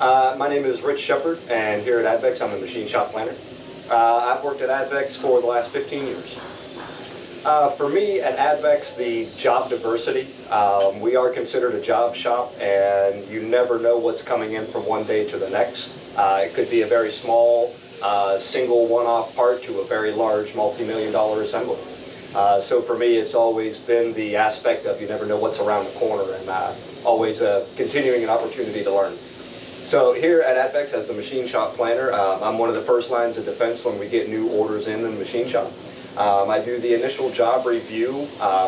My name is Rich Shepard, and here at Advex, I'm a machine shop planner. I've worked at Advex for the last 15 years. For me at Advex, the job diversity, we are considered a job shop, and you never know what's coming in from one day to the next. It could be a very small, single one-off part to a very large multi-million-dollar assembly. So for me, it's always been the aspect of you never know what's around the corner, and always continuing an opportunity to learn. So here at Advex, as the machine shop planner, I'm one of the first lines of defense when we get new orders in the machine shop. I do the initial job review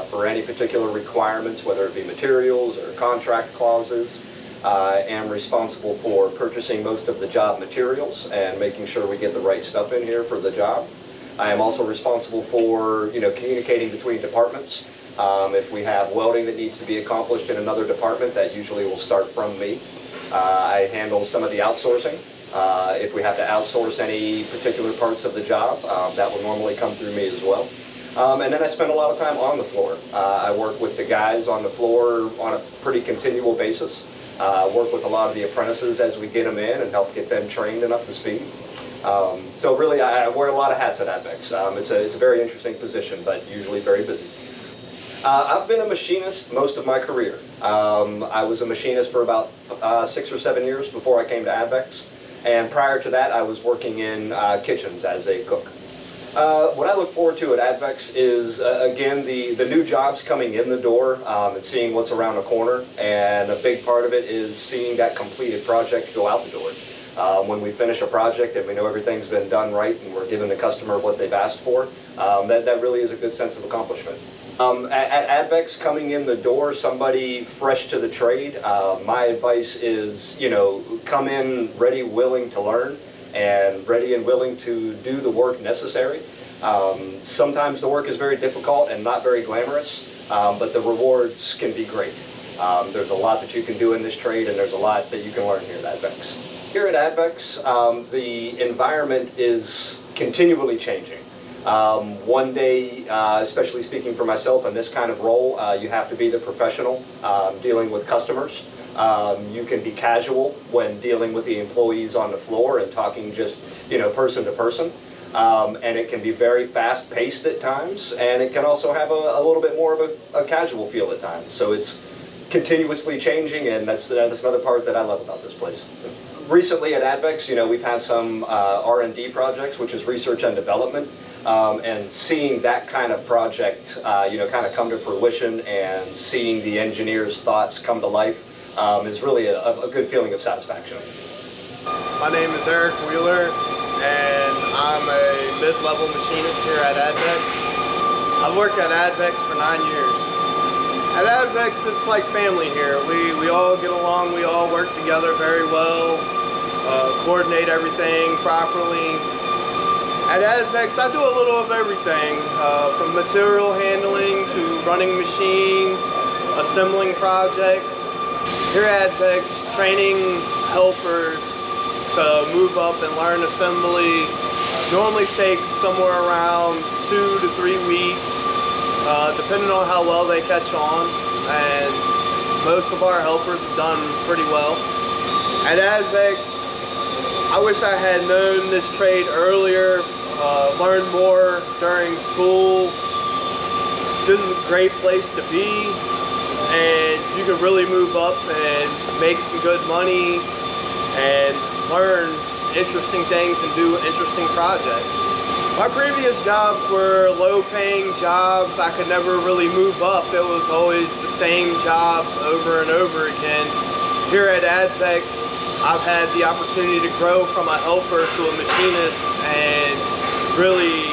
for any particular requirements, whether it be materials or contract clauses. I am responsible for purchasing most of the job materials and making sure we get the right stuff in here for the job. I am also responsible for, communicating between departments. If we have welding that needs to be accomplished in another department, that usually will start from me. I handle some of the outsourcing. If we have to outsource any particular parts of the job, that will normally come through me as well. And then I spend a lot of time on the floor. I work with the guys on the floor on a pretty continual basis. Work with a lot of the apprentices as we get them in and help get them trained and up to speed. So really, I wear a lot of hats at Advex. It's a very interesting position, but usually very busy. I've been a machinist most of my career. I was a machinist for about 6 or 7 years before I came to Advex. And prior to that, I was working in kitchens as a cook. What I look forward to at Advex is, again, the new jobs coming in the door and seeing what's around the corner. And a big part of it is seeing that completed project go out the door. When we finish a project and we know everything's been done right and we're giving the customer what they've asked for, that really is a good sense of accomplishment. At Advex, coming in the door, somebody fresh to the trade, my advice is, come in ready, willing to learn, and ready and willing to do the work necessary. Sometimes the work is very difficult and not very glamorous, but the rewards can be great. There's a lot that you can do in this trade, and there's a lot that you can learn here at Advex. Here at Advex, the environment is continually changing. One day, especially speaking for myself in this kind of role, you have to be the professional dealing with customers. You can be casual when dealing with the employees on the floor and talking just, person to person. And it can be very fast-paced at times, and it can also have a little bit more of a casual feel at times. So it's continuously changing, and that's another part that I love about this place. Recently at Advex, we've had some R&D projects, which is research and development. And seeing that kind of project, kind of come to fruition and seeing the engineers' thoughts come to life is really a good feeling of satisfaction. My name is Eric Wheeler, and I'm a mid-level machinist here at Advex. I've worked at Advex for 9 years. At Advex, it's like family here. We all get along, we all work together very well, coordinate everything properly. At Advex, I do a little of everything, from material handling to running machines, assembling projects. Here at Advex, training helpers to move up and learn assembly normally takes somewhere around 2 to 3 weeks, depending on how well they catch on. And most of our helpers have done pretty well. At Advex, I wish I had known this trade earlier, learned more during school. This is a great place to be, and you can really move up and make some good money and learn interesting things and do interesting projects. My previous jobs were low-paying jobs. I could never really move up. It was always the same jobs over and over again. Here at Advex, I've had the opportunity to grow from a helper to a machinist and really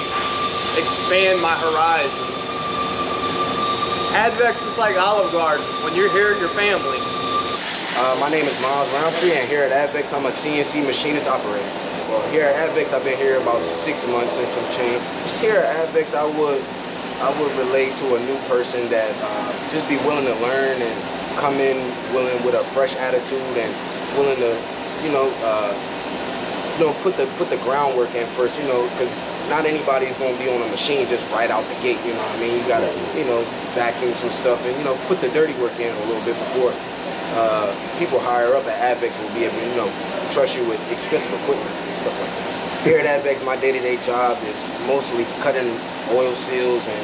expand my horizons. Advex is like Olive Garden. When you're here, you're family. My name is Miles Roundtree, and here at Advex, I'm a CNC machinist operator. Well, here at Advex, I've been here about 6 months and some change. Here at Advex, I would relate to a new person that just be willing to learn and come in willing with a fresh attitude and willing to, put the groundwork in first, because not anybody's going to be on a machine just right out the gate, you know what I mean? You got to, vacuum some stuff and, put the dirty work in a little bit before people higher up at Advex will be able to, trust you with expensive equipment and stuff like that. Here at Advex, my day-to-day job is mostly cutting oil seals and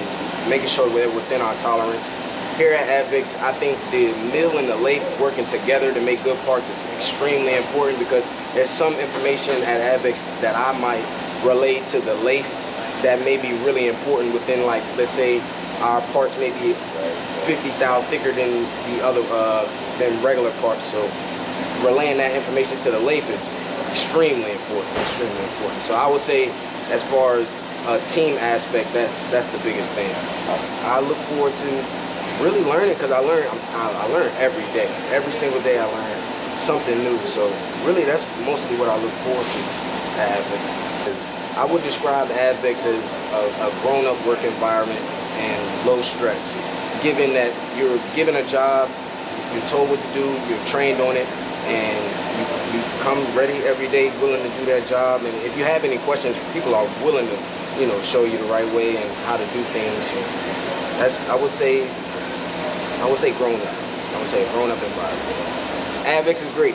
making sure we're within our tolerance. Here at Advex, I think the mill and the lathe working together to make good parts is extremely important, because there's some information at Advex that I might relate to the lathe that may be really important within, like, let's say our parts may be 50 thou thicker than the other than regular parts. So relaying that information to the lathe is extremely important. So I would say, as far as a team aspect, that's the biggest thing. I look forward to really learning, because I learn every day. Every single day I learn something new. So really, that's mostly what I look forward to at Advex. I would describe Advex as a grown-up work environment and low stress. Given that you're given a job, you're told what to do, you're trained on it, and you come ready every day, willing to do that job. And if you have any questions, people are willing to, show you the right way and how to do things. So that's, I would say grown up. I would say a grown-up environment. Advex is great.